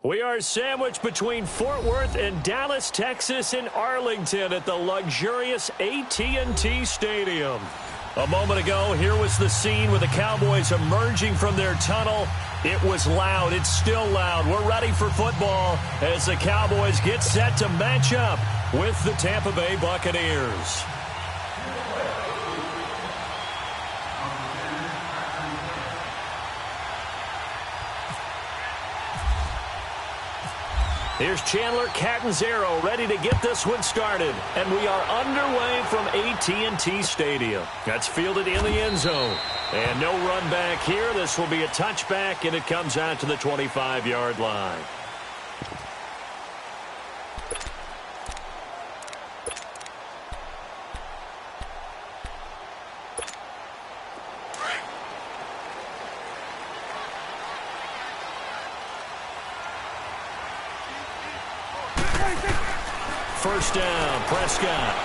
We are sandwiched between Fort Worth and Dallas, Texas in Arlington at the luxurious AT&T Stadium. A moment ago, here was the scene with the Cowboys emerging from their tunnel. It was loud. It's still loud. We're ready for football as the Cowboys get set to match up with the Tampa Bay Buccaneers. Here's Chandler Catanzaro ready to get this one started. And we are underway from AT&T Stadium. That's fielded in the end zone. And no run back here. This will be a touchback, and it comes out to the 25-yard line. First down, Prescott.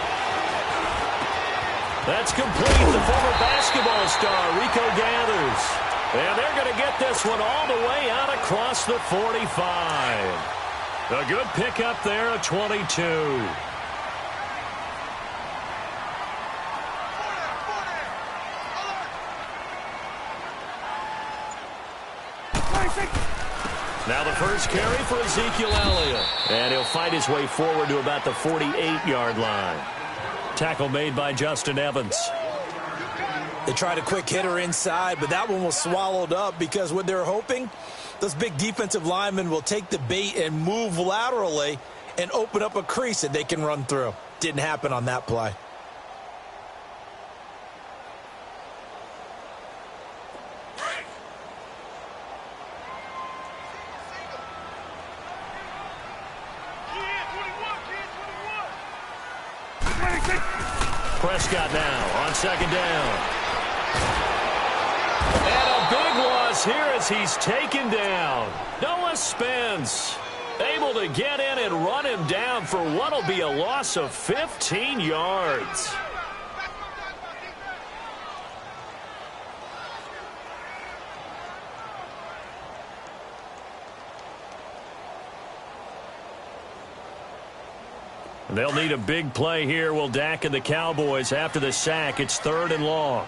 That's complete. The former basketball star, Rico gathers. And they're going to get this one all the way out across the 45. A good pickup there, a 22. Now the first carry for Ezekiel Elliott. And he'll fight his way forward to about the 48-yard line. Tackle made by Justin Evans. They tried a quick hitter inside, but that one was swallowed up because what they're hoping, those big defensive linemen will take the bait and move laterally and open up a crease that they can run through. Didn't happen on that play. Prescott now on second down. And a big loss here as he's taken down. Noah Spence able to get in and run him down for what will be a loss of 15 yards. They'll need a big play here. Will Dak and the Cowboys after the sack. It's 3rd and long.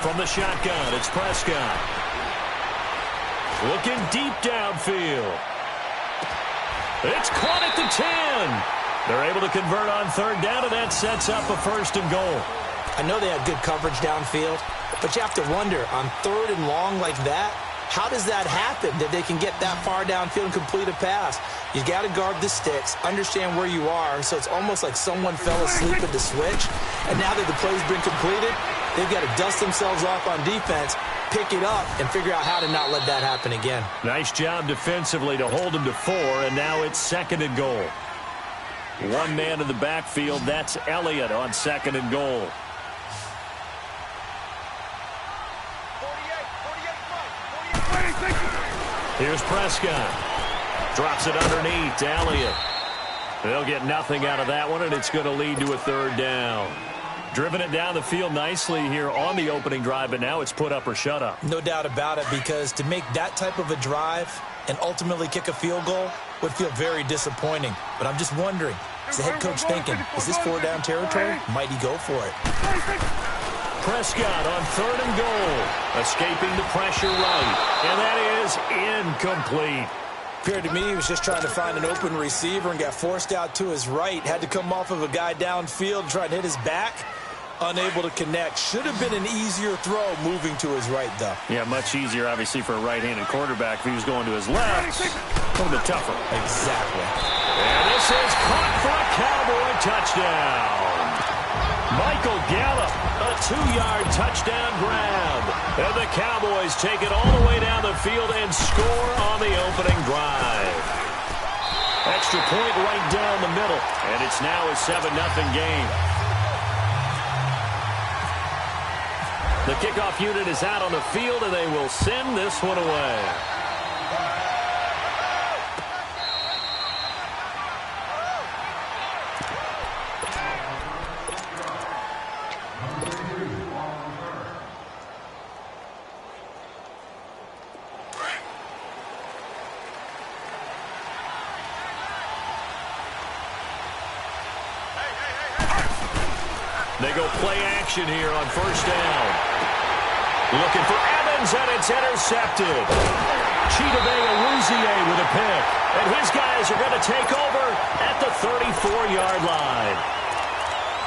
From the shotgun, it's Prescott. Looking deep downfield. It's caught at the 10. They're able to convert on 3rd down, and that sets up a 1st and goal. I know they had good coverage downfield, but you have to wonder, on 3rd and long like that, how does that happen, that they can get that far downfield and complete a pass? You got to guard the sticks, understand where you are, so it's almost like someone fell asleep at the switch, and now that the play's been completed, they've got to dust themselves off on defense, pick it up, and figure out how to not let that happen again. Nice job defensively to hold them to 4, and now it's 2nd and goal. One man in the backfield, that's Elliott on 2nd and goal. Here's Prescott. Drops it underneath to Elliott. They'll get nothing out of that one, and it's going to lead to a 3rd down. Driven it down the field nicely here on the opening drive, but now it's put up or shut up. No doubt about it, because to make that type of a drive and ultimately kick a field goal would feel very disappointing. But I'm just wondering, is the head coach thinking, is this 4-down territory? Might he go for it? Prescott on 3rd and goal. Escaping the pressure right. And that is incomplete. Appeared to me he was just trying to find an open receiver and got forced out to his right. Had to come off of a guy downfield, try to hit his back. Unable to connect. Should have been an easier throw moving to his right, though. Yeah, much easier, obviously, for a right-handed quarterback. If he was going to his left, a little bit tougher. Exactly. And this is caught for a Cowboy touchdown. Michael Gallup, a 2-yard touchdown grab. And the Cowboys take it all the way down the field and score on the opening drive. Extra point right down the middle. And it's now a 7-0 game. The kickoff unit is out on the field, and they will send this one away. go play action here on first down. Looking for Evans, and it's intercepted. Chidobe with a pick. And his guys are going to take over at the 34-yard line.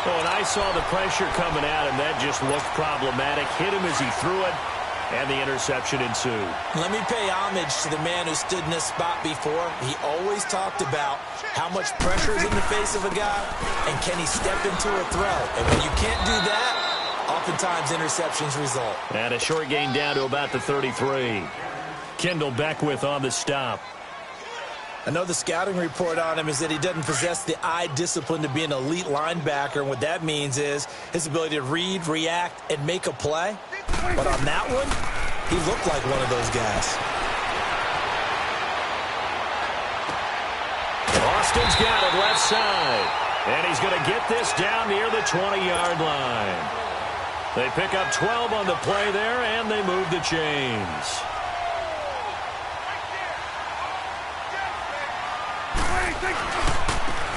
Oh, and I saw the pressure coming at him. That just looked problematic. Hit him as he threw it, and the interception ensued. Let me pay homage to the man who stood in this spot before. He always talked about how much pressure is in the face of a guy, and can he step into a throw. And when you can't do that, oftentimes interceptions result. And a short gain down to about the 33. Kendall Beckwith on the stop. I know the scouting report on him is that he doesn't possess the eye discipline to be an elite linebacker. And what that means is his ability to read, react, and make a play. But on that one, he looked like one of those guys. Austin's got it left side. And he's going to get this down near the 20-yard line. They pick up 12 on the play there, and they move the chains.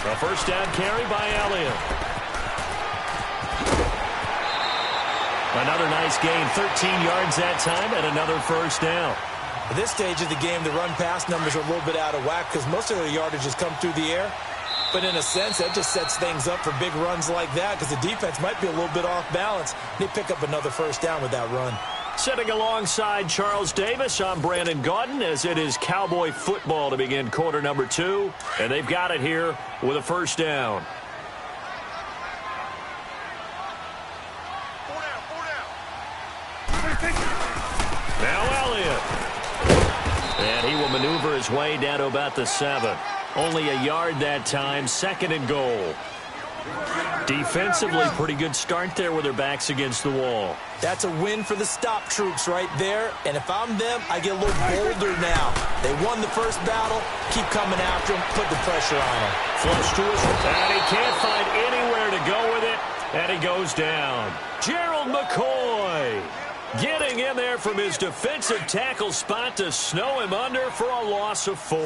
A first down carry by Elliott. Another nice gain, 13 yards that time, and another first down. At this stage of the game, the run-pass numbers are a little bit out of whack because most of their yardage has come through the air. But in a sense, that just sets things up for big runs like that because the defense might be a little bit off balance. They pick up another first down with that run. Sitting alongside Charles Davis, I'm Brandon Gaudin, as it is Cowboy football to begin quarter number 2. And they've got it here with a first down. Now Elliott. And he will maneuver his way down to about the 7. Only a yard that time, 2nd and goal. Defensively, pretty good start there with their backs against the wall. That's a win for the stop troops right there. And if I'm them, I get a little bolder now. They won the first battle. Keep coming after them. Put the pressure on them. Flush to us. And he can't find anywhere to go with it. And he goes down. Gerald McCoy getting in there from his defensive tackle spot to snow him under for a loss of 4.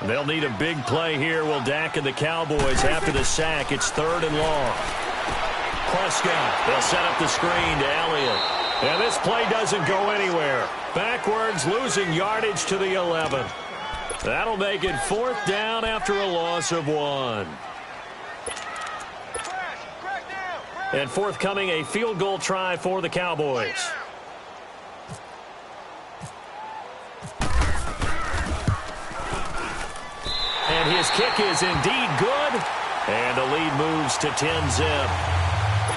They'll need a big play here, will Dak and the Cowboys after the sack. It's 3rd and long. Prescott, they'll set up the screen to Elliott. And this play doesn't go anywhere. Backwards, losing yardage to the 11. That'll make it 4th down after a loss of 1. And forthcoming, a field goal try for the Cowboys. And his kick is indeed good. And the lead moves to 10-zip.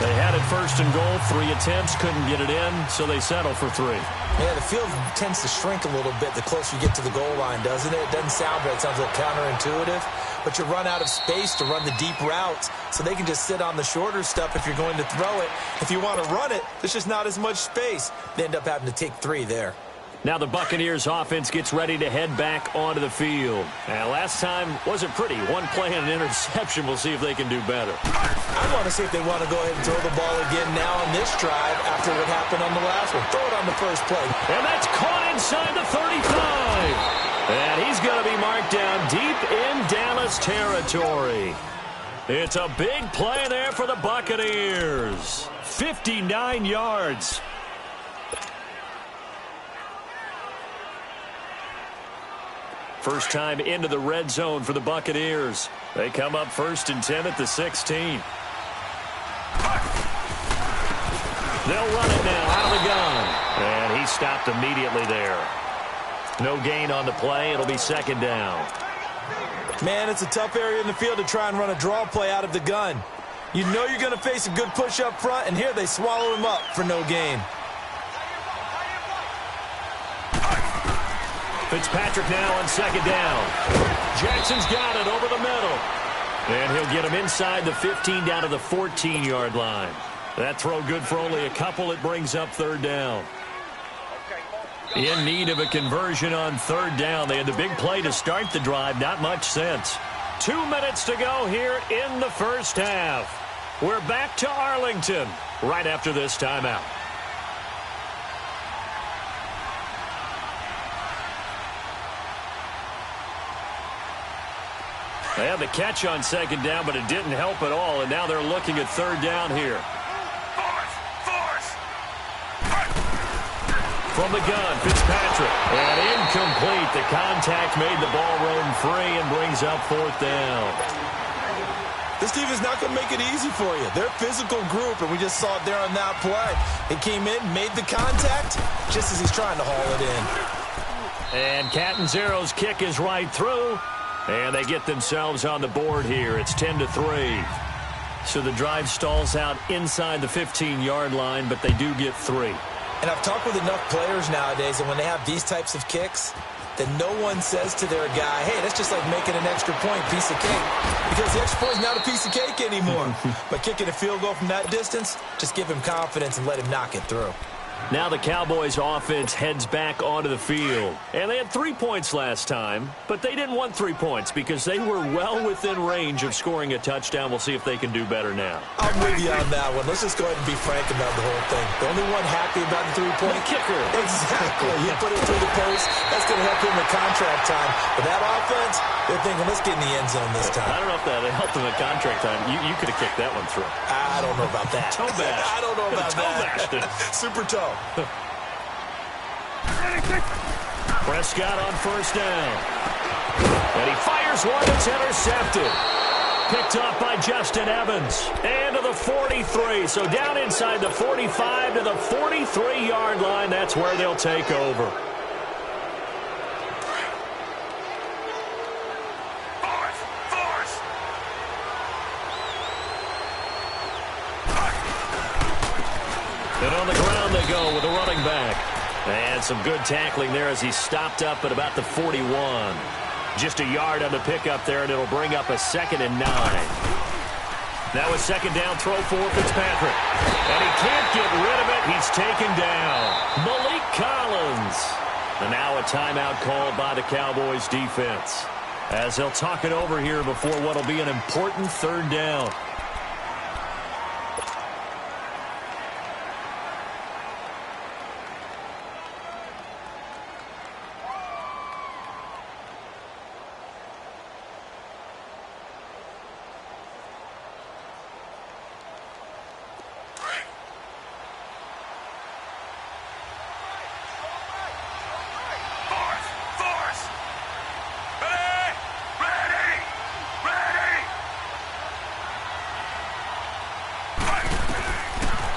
They had it 1st and goal. 3 attempts, couldn't get it in, so they settle for 3. Yeah, the field tends to shrink a little bit the closer you get to the goal line, doesn't it? It doesn't sound right. It sounds a little counterintuitive. But you run out of space to run the deep routes, so they can just sit on the shorter stuff if you're going to throw it. If you want to run it, there's just not as much space. They end up having to take 3 there. Now the Buccaneers offense gets ready to head back onto the field. And last time wasn't pretty. 1 play and an interception. We'll see if they can do better. I want to see if they want to go ahead and throw the ball again now on this drive after what happened on the last one. Throw it on the first play. And that's caught inside the 35. And he's going to be marked down deep in Dallas territory. It's a big play there for the Buccaneers. 59 yards. First time into the red zone for the Buccaneers. They come up 1st and 10 at the 16. They'll run it now out of the gun. And he stopped immediately there. No gain on the play. It'll be 2nd down. Man, it's a tough area in the field to try and run a draw play out of the gun. You know you're going to face a good push up front, and here they swallow him up for no gain. Fitzpatrick now on 2nd down. Jackson's got it over the middle. And he'll get him inside the 15 down to the 14-yard line. That throw good for only a couple. It brings up 3rd down. In need of a conversion on 3rd down. They had the big play to start the drive. Not much sense. 2 minutes to go here in the first half. We're back to Arlington right after this timeout. They had the catch on 2nd down, but it didn't help at all, and now they're looking at 3rd down here. From the gun, Fitzpatrick. And incomplete. The contact made the ball roam free and brings up fourth down. This team is not going to make it easy for you. They're a physical group, and we just saw it there on that play. He came in, made the contact, just as he's trying to haul it in. And Catanzaro's kick is right through, and they get themselves on the board here. It's 10-3. So the drive stalls out inside the 15-yard line, but they do get 3. And I've talked with enough players nowadays, and when they have these types of kicks, then no one says to their guy, hey, that's just like making an extra point, piece of cake. Because the extra point is not a piece of cake anymore. But kicking a field goal from that distance, just give him confidence and let him knock it through. Now the Cowboys offense heads back onto the field. And they had 3 points last time, but they didn't want 3 points because they were well within range of scoring a touchdown. We'll see if they can do better now. I'm with you on that one. Let's just go ahead and be frank about the whole thing. The only one happy about the 3-point kicker. Exactly. You put it through the post. That's going to help him in contract time. But that offense, they're thinking, let's get in the end zone this time. I don't know if that helped him at contract time. You could have kicked that one through. I don't know about that. Toe bash. I don't know about that. Super toe. Prescott on first down. And he fires one that's intercepted. Picked up by Justin Evans. And to the 43. So down inside the 45 to the 43-yard line. That's where they'll take over. And on the ground they go with the running back. And some good tackling there as he stopped up at about the 41. Just a yard on the pickup there, and it'll bring up a 2nd and 9. Now a second down throw for Fitzpatrick. And he can't get rid of it. He's taken down. Malik Collins. And now a timeout called by the Cowboys defense, as they'll talk it over here before what will be an important 3rd down.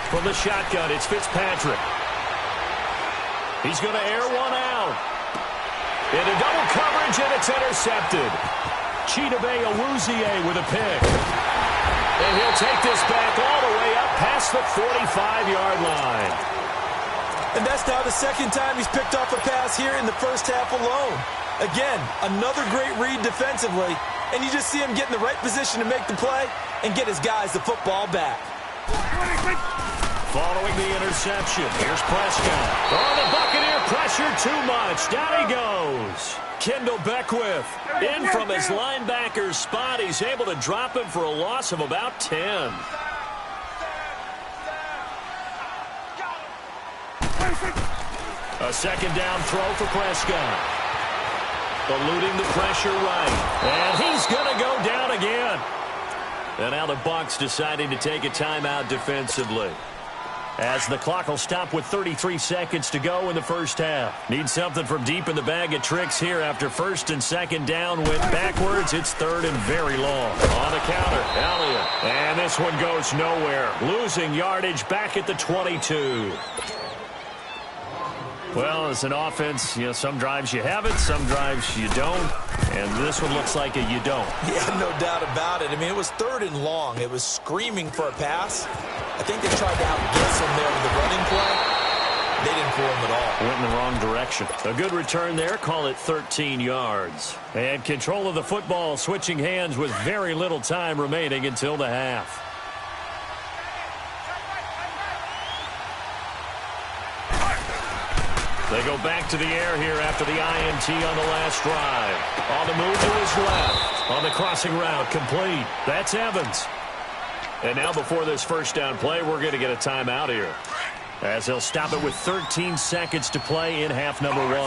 From the shotgun, it's Fitzpatrick. He's going to air one out. Into double coverage, and it's intercepted. Chidobe Awuzie with a pick. And he'll take this back all the way up past the 45-yard line. And that's now the 2nd time he's picked off a pass here in the first half alone. Again, another great read defensively, and you just see him get in the right position to make the play and get his guys the football back. Following the interception, here's Prescott. Oh, the Buccaneer pressure too much. Down he goes. Kendall Beckwith in from his linebacker spot. He's able to drop him for a loss of about 10. A second down throw for Prescott. Eluding the pressure right. And he's going to go down again. And now the Bucs deciding to take a timeout defensively, as the clock will stop with 33 seconds to go in the first half. Need something from deep in the bag of tricks here after 1st and 2nd down. Went backwards. It's 3rd and very long. On the counter, Elliott. And this one goes nowhere. Losing yardage back at the 22. Well, as an offense, some drives you have it, some drives you don't. And this one looks like a you don't. Yeah, no doubt about it. I mean, it was 3rd and long. It was screaming for a pass. I think they tried to outguess him there with the running play. They didn't fool him at all. Went in the wrong direction. A good return there. Call it 13 yards. And control of the football switching hands with very little time remaining until the half. They go back to the air here after the INT on the last drive. On the move to his left. On the crossing route, complete. That's Evans. And now before this first down play, we're going to get a timeout here, as they'll stop it with 13 seconds to play in half number 1. And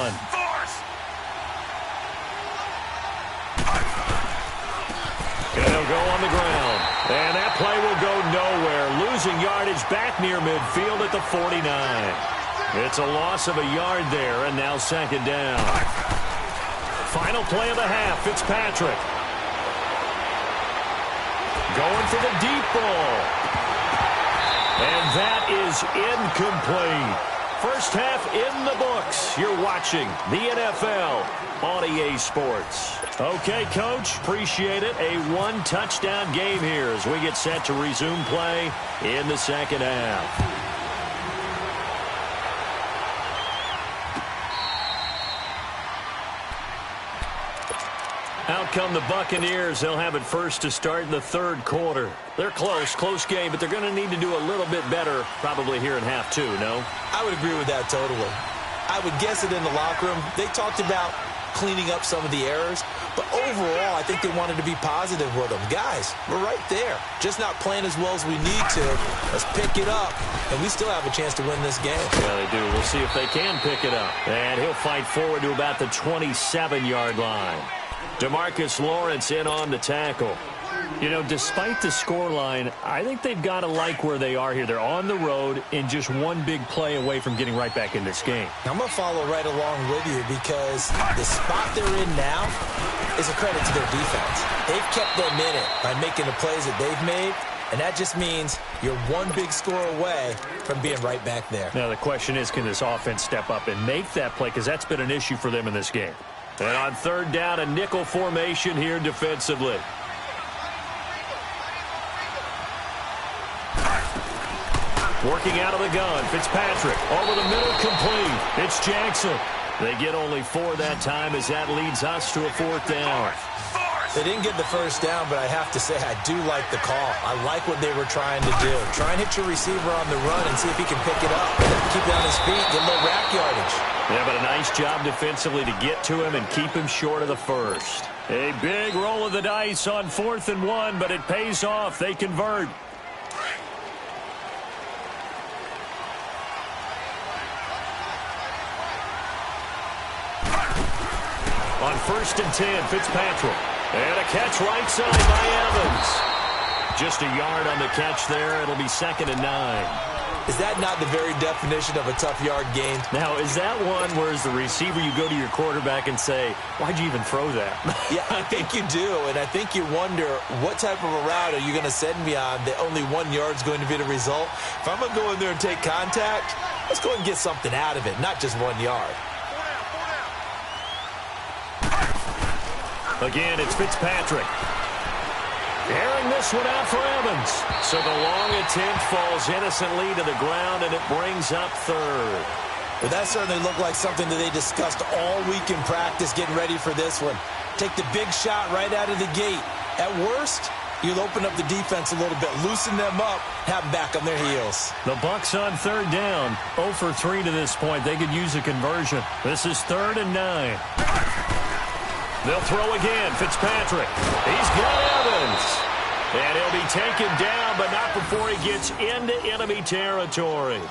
they'll go on the ground. And that play will go nowhere. Losing yardage back near midfield at the 49. It's a loss of a yard there, and now second down. Final play of the half, Fitzpatrick. Going for the deep ball. And that is incomplete. First half in the books. You're watching the NFL on EA Sports. Okay, Coach, appreciate it. A one-touchdown game here as we get set to resume play in the second half. Out come the Buccaneers. They'll have it first to start in the third quarter. They're close game, but they're going to need to do a little bit better probably here in half two, no? I would agree with that totally. I would guess it in the locker room. They talked about cleaning up some of the errors, but overall, I think they wanted to be positive with them. Guys, we're right there. Just not playing as well as we need to. Let's pick it up, and we still have a chance to win this game. Yeah, they do. We'll see if they can pick it up. And he'll fight forward to about the 27-yard line. DeMarcus Lawrence in on the tackle. You know, despite the scoreline, I think they've got to like where they are here. They're on the road and just one big play away from getting right back in this game. I'm going to follow right along with you because the spot they're in now is a credit to their defense. They've kept them in it by making the plays that they've made, and that just means you're one big score away from being right back there. Now, the question is, can this offense step up and make that play? Because that's been an issue for them in this game. And on third down, a nickel formation here defensively. Working out of the gun, Fitzpatrick over the middle, complete. It's Jackson. They get only 4 that time as that leads us to a fourth down. They didn't get the first down, but I have to say I do like the call. I like what they were trying to do. Try and hit your receiver on the run and see if he can pick it up. Keep it on his feet, get a little rack yardage. Yeah, but a nice job defensively to get to him and keep him short of the first. A big roll of the dice on 4th and 1, but it pays off. They convert. On 1st and 10, Fitzpatrick. And a catch right side by Evans. Just a yard on the catch there. It'll be 2nd and 9. Is that not the very definition of a tough yard gain? Now, is that one where as the receiver you go to your quarterback and say, why'd you even throw that? Yeah, I think you do, and I think you wonder what type of a route are you going to send me on that only 1 yard's going to be the result? If I'm going to go in there and take contact, let's go and get something out of it, not just 1 yard. Again, it's Fitzpatrick. Airing this one out for Evans. So the long attempt falls innocently to the ground, and it brings up 3rd. Well, that certainly looked like something that they discussed all week in practice getting ready for this one. Take the big shot right out of the gate. At worst, you'll open up the defense a little bit, loosen them up, have them back on their heels. The Bucs on 3rd down, 0 for 3 to this point. They could use a conversion. This is 3rd and 9. They'll throw again. Fitzpatrick. He's got Evans. And he'll be taken down, but not before he gets into enemy territory.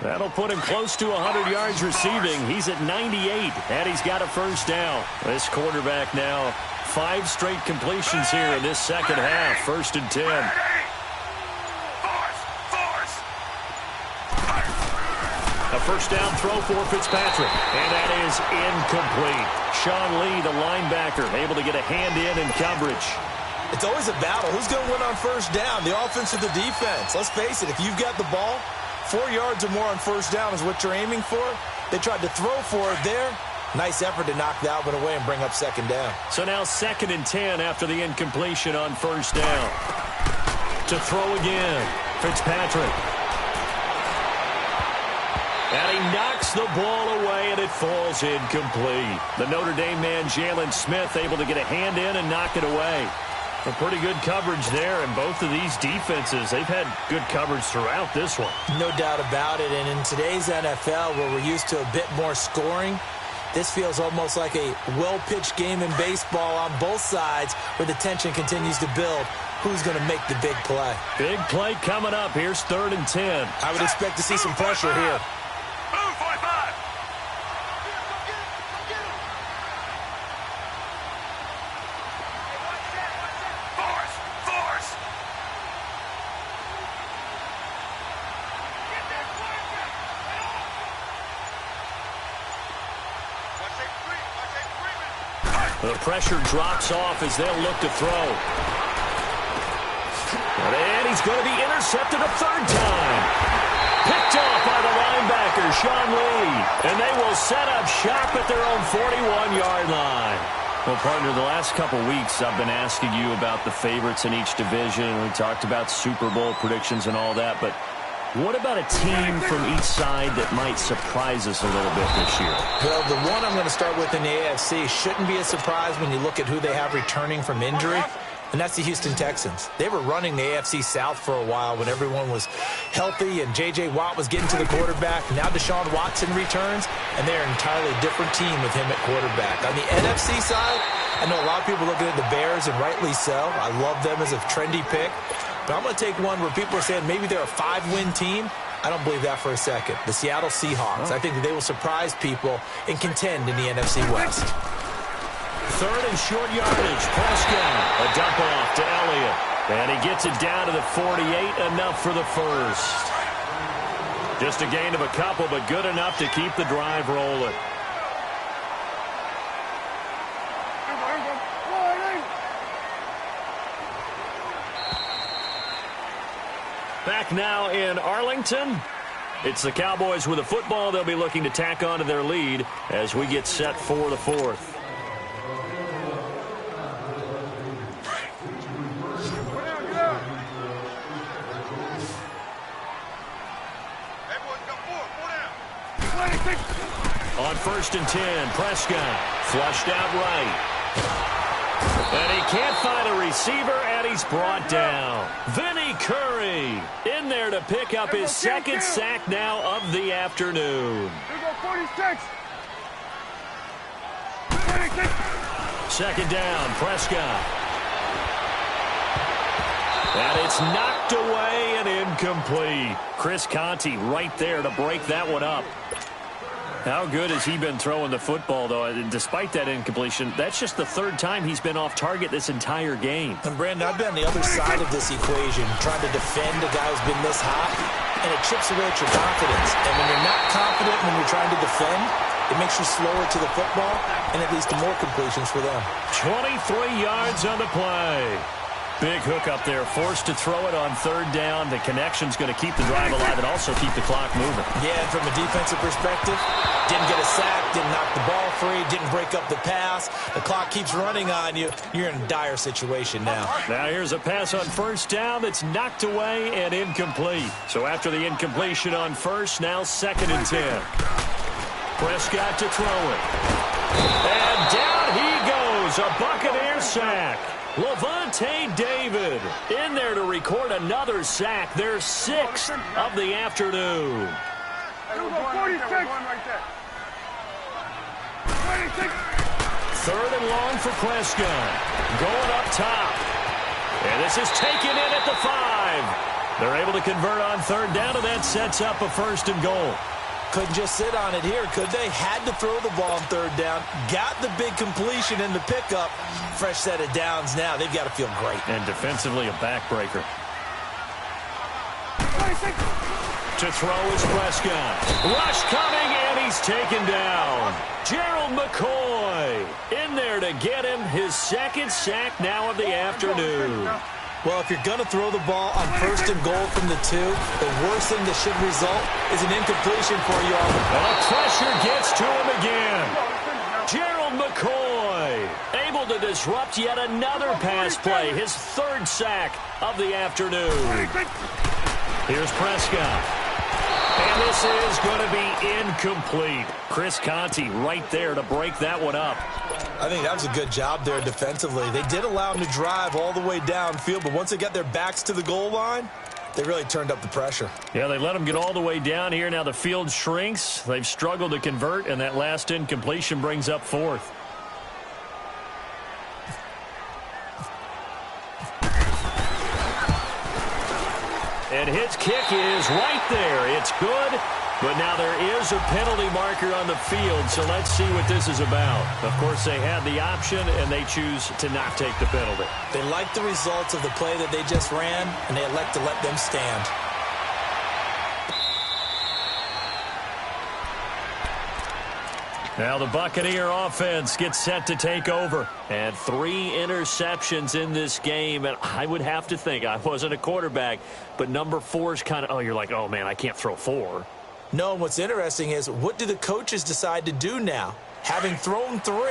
That'll put him close to 100 yards receiving. He's at 98, and he's got a first down. This quarterback now 5 straight completions here in this second half. 1st and 10. A first down throw for Fitzpatrick, and that is incomplete. Sean Lee, the linebacker, able to get a hand in coverage. It's always a battle. Who's going to win on first down, the offense or the defense? Let's face it, if you've got the ball, 4 yards or more on first down is what you're aiming for. They tried to throw for it there. Nice effort to knock that one away and bring up second down. So now 2nd and 10 after the incompletion on first down. To throw again, Fitzpatrick. And he knocks the ball away, and it falls incomplete. The Notre Dame man, Jalen Smith, able to get a hand in and knock it away. A pretty good coverage there, and both of these defenses, they've had good coverage throughout this one. No doubt about it, and in today's NFL, where we're used to a bit more scoring, this feels almost like a well-pitched game in baseball on both sides where the tension continues to build. Who's going to make the big play? Big play coming up. Here's 3rd and 10. I would expect to see some pressure here. The pressure drops off as they'll look to throw. And he's going to be intercepted a third time. Picked off by the linebacker, Sean Lee. And they will set up shop at their own 41-yard line. Well, partner, the last couple weeks I've been asking you about the favorites in each division. We talked about Super Bowl predictions and all that, but what about a team from each side that might surprise us a little bit this year? Well, the one I'm going to start with in the AFC shouldn't be a surprise when you look at who they have returning from injury, and that's the Houston Texans. They were running the AFC South for a while when everyone was healthy and J.J. Watt was getting to the quarterback. Now Deshaun Watson returns, and they're an entirely different team with him at quarterback. On the NFC side, I know a lot of people looking at the Bears, and rightly so. I love them as a trendy pick. But I'm going to take one where people are saying maybe they're a 5-win team. I don't believe that for a second. The Seattle Seahawks. I think that they will surprise people and contend in the NFC West. Third and short yardage. Prescott. A dump off to Elliott. And he gets it down to the 48. Enough for the first. Just a gain of a couple, but good enough to keep the drive rolling. Back now in Arlington. It's the Cowboys with the football. They'll be looking to tack on to their lead as we get set for the fourth. On 1st and 10, Prescott flushed out right. And he can't find a receiver, and he's brought down. Vinny Curry in there to pick up his second sack now of the afternoon. Second down, Prescott. And it's knocked away and incomplete. Chris Conte right there to break that one up. How good has he been throwing the football, though? Despite that incompletion, that's just the third time he's been off target this entire game. And, Brandon, I've been on the other side of this equation, trying to defend a guy who's been this hot, and it chips away at your confidence. And when you're not confident when you're trying to defend, it makes you slower to the football, and it leads to more completions for them. 23 yards on the play. Big hook up there, forced to throw it on third down. The connection's going to keep the drive alive and also keep the clock moving. Yeah, and from a defensive perspective, didn't get a sack, didn't knock the ball free, didn't break up the pass. The clock keeps running on you. You're in a dire situation now. Now here's a pass on first down that's knocked away and incomplete. So after the incompletion on first, now 2nd and 10. Prescott to throw it. And down he goes, a Buccaneer sack. Levante David in there to record another sack, their 6th of the afternoon. 3rd and long for Prescott. Going up top. And this is taken in at the 5. They're able to convert on third down, and that sets up a 1st and goal. Couldn't just sit on it here, could they? Had to throw the ball on third down. Got the big completion in the pickup. Fresh set of downs now. They've got to feel great. And defensively, a backbreaker. To throw is Prescott. Rush coming, and he's taken down. Gerald McCoy in there to get him his 2nd sack now of the afternoon. Well, if you're going to throw the ball on 1st and goal from the 2, the worst thing that should result is an incompletion for you all. And the pressure gets to him again. Gerald McCoy able to disrupt yet another pass play, his 3rd sack of the afternoon. Here's Prescott. And this is going to be incomplete. Chris Conte right there to break that one up. I think that was a good job there defensively. They did allow him to drive all the way downfield, but once they got their backs to the goal line, they really turned up the pressure. Yeah, they let him get all the way down here. Now the field shrinks. They've struggled to convert, and that last incompletion brings up 4th. And his kick is right there. It's good. But now there is a penalty marker on the field, so let's see what this is about. Of course, they had the option, and they choose to not take the penalty. They like the results of the play that they just ran, and they elect to let them stand. Now the Buccaneer offense gets set to take over. And 3 interceptions in this game. And I would have to think, I wasn't a quarterback, but number 4 is kind of, you're like, oh, man, I can't throw 4. No, and what's interesting is, what do the coaches decide to do now? Having thrown 3,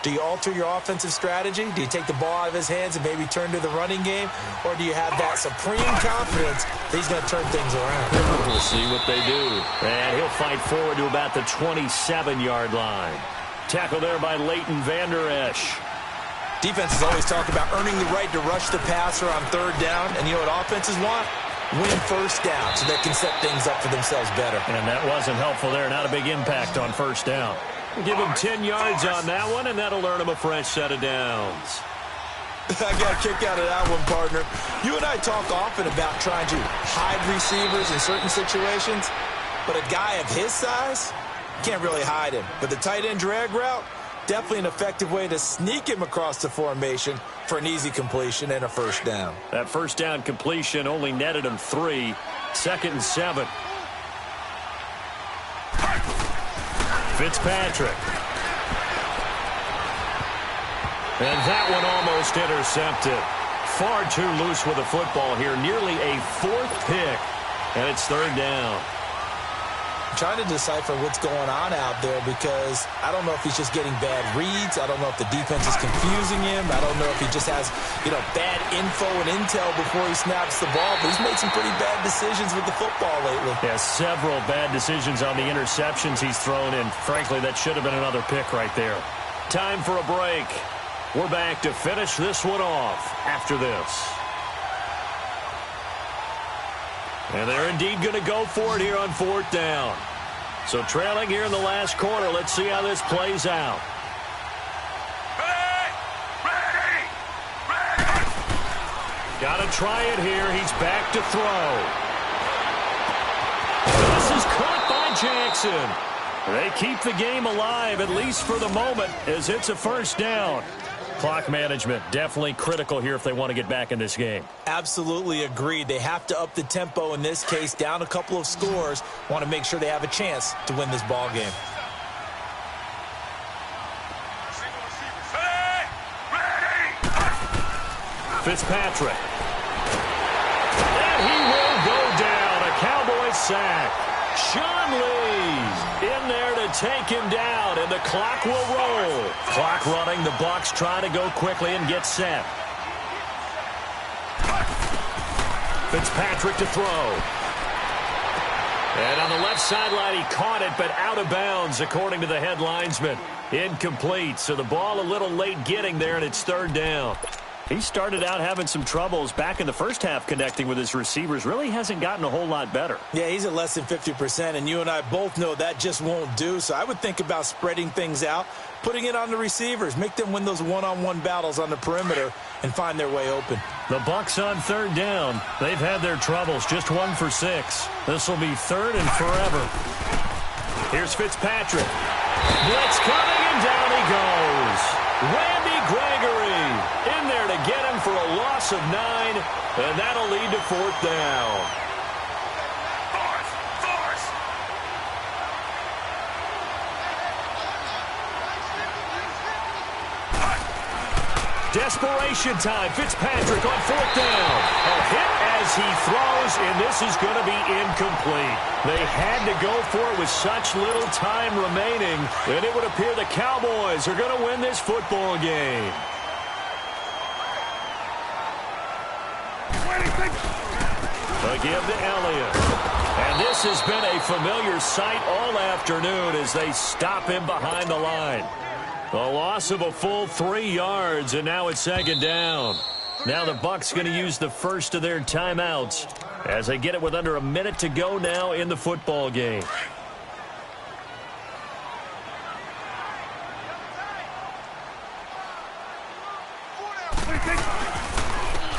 do you alter your offensive strategy? Do you take the ball out of his hands and maybe turn to the running game? Or do you have that supreme confidence that he's going to turn things around? We'll see what they do. And he'll fight forward to about the 27-yard line. Tackle there by Leighton Vander Esch. Defenses always talk about earning the right to rush the passer on 3rd down. And you know what offenses want? Win 1st down so they can set things up for themselves better. And that wasn't helpful there. Not a big impact on 1st down. Give him 10 yards on that one, and that'll earn him a fresh set of downs. I got a kick out of that one, partner. You and I talk often about trying to hide receivers in certain situations, but a guy of his size can't really hide him. But the tight end drag route, definitely an effective way to sneak him across the formation for an easy completion and a 1st down. That 1st down completion only netted him 3. 2nd and 7. Fitzpatrick. And that one almost intercepted. Far too loose with the football here. Nearly a 4th pick. And it's 3rd down. I'm trying to decipher what's going on out there because I don't know if he's just getting bad reads. I don't know if the defense is confusing him. I don't know if he just has, bad info and intel before he snaps the ball. But he's made some pretty bad decisions with the football lately. Yeah, several bad decisions on the interceptions he's thrown in. Frankly, that should have been another pick right there. Time for a break. We're back to finish this one off after this. And they're indeed going to go for it here on 4th down. So trailing here in the last quarter. Let's see how this plays out. Ready! Got to try it here. He's back to throw. This is caught by Jackson. They keep the game alive, at least for the moment, as it's a 1st down. Clock management definitely critical here if they want to get back in this game. Absolutely agreed. They have to up the tempo in this case, down a couple of scores. Want to make sure they have a chance to win this ball game. Fitzpatrick. And he will go down. A Cowboys sack. Sean Lee in there to take him down, and the clock will roll. Clock running. The Bucs try to go quickly and get set. Fitzpatrick to throw. And on the left sideline, he caught it, but out of bounds, according to the head linesman. Incomplete, so the ball a little late getting there, and it's 3rd down. He started out having some troubles back in the first half connecting with his receivers. Really hasn't gotten a whole lot better. Yeah, he's at less than 50%, and you and I both know that just won't do. So I would think about spreading things out, putting it on the receivers, make them win those one-on-one battles on the perimeter, and find their way open. The Bucs on 3rd down. They've had their troubles, just 1 for 6. This will be 3rd and forever. Here's Fitzpatrick. Blitz coming, and down he goes. Randy Gregory in there to get him for a loss of 9, and that'll lead to 4th down. Force! Desperation time. Fitzpatrick on 4th down. A hit as he throws, and this is going to be incomplete. They had to go for it with such little time remaining, and it would appear the Cowboys are going to win this football game. A give to Elliott. And this has been a familiar sight all afternoon as they stop him behind the line. A loss of a full 3 yards, and now it's 2nd down. Now the Bucs going to use the first of their timeouts as they get it with under a minute to go now in the football game.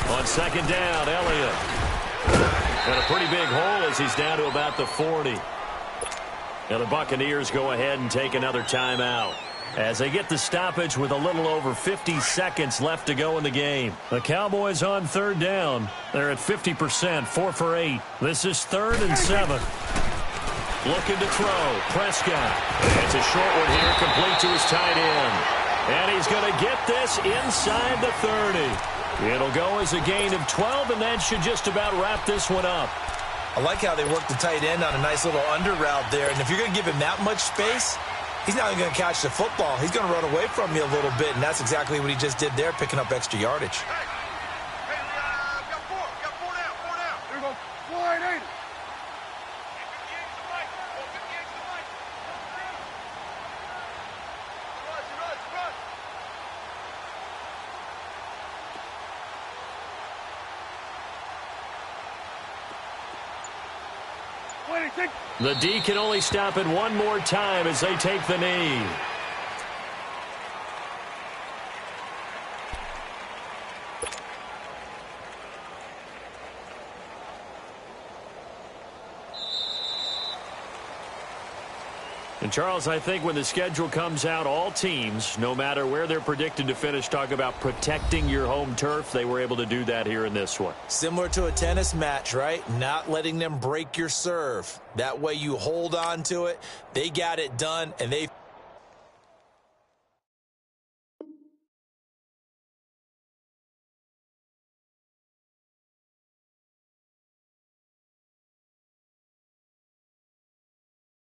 On 2nd down, Elliott. Got a pretty big hole as he's down to about the 40. Now the Buccaneers go ahead and take another timeout as they get the stoppage with a little over 50 seconds left to go in the game. The Cowboys on 3rd down. They're at 50%, 4 for 8. This is 3rd and 7. Looking to throw. Prescott. It's a short one here, complete to his tight end. And he's going to get this inside the 30. It'll go as a gain of 12, and that should just about wrap this one up. I like how they work the tight end on a nice little under route there. And if you're going to give him that much space, he's not even going to catch the football. He's going to run away from you a little bit, and that's exactly what he just did there, picking up extra yardage. The D can only stop it one more time as they take the knee. And, Charles, I think when the schedule comes out, all teams, no matter where they're predicted to finish, talk about protecting your home turf. They were able to do that here in this one. Similar to a tennis match, right? Not letting them break your serve. That way you hold on to it. They got it done, and they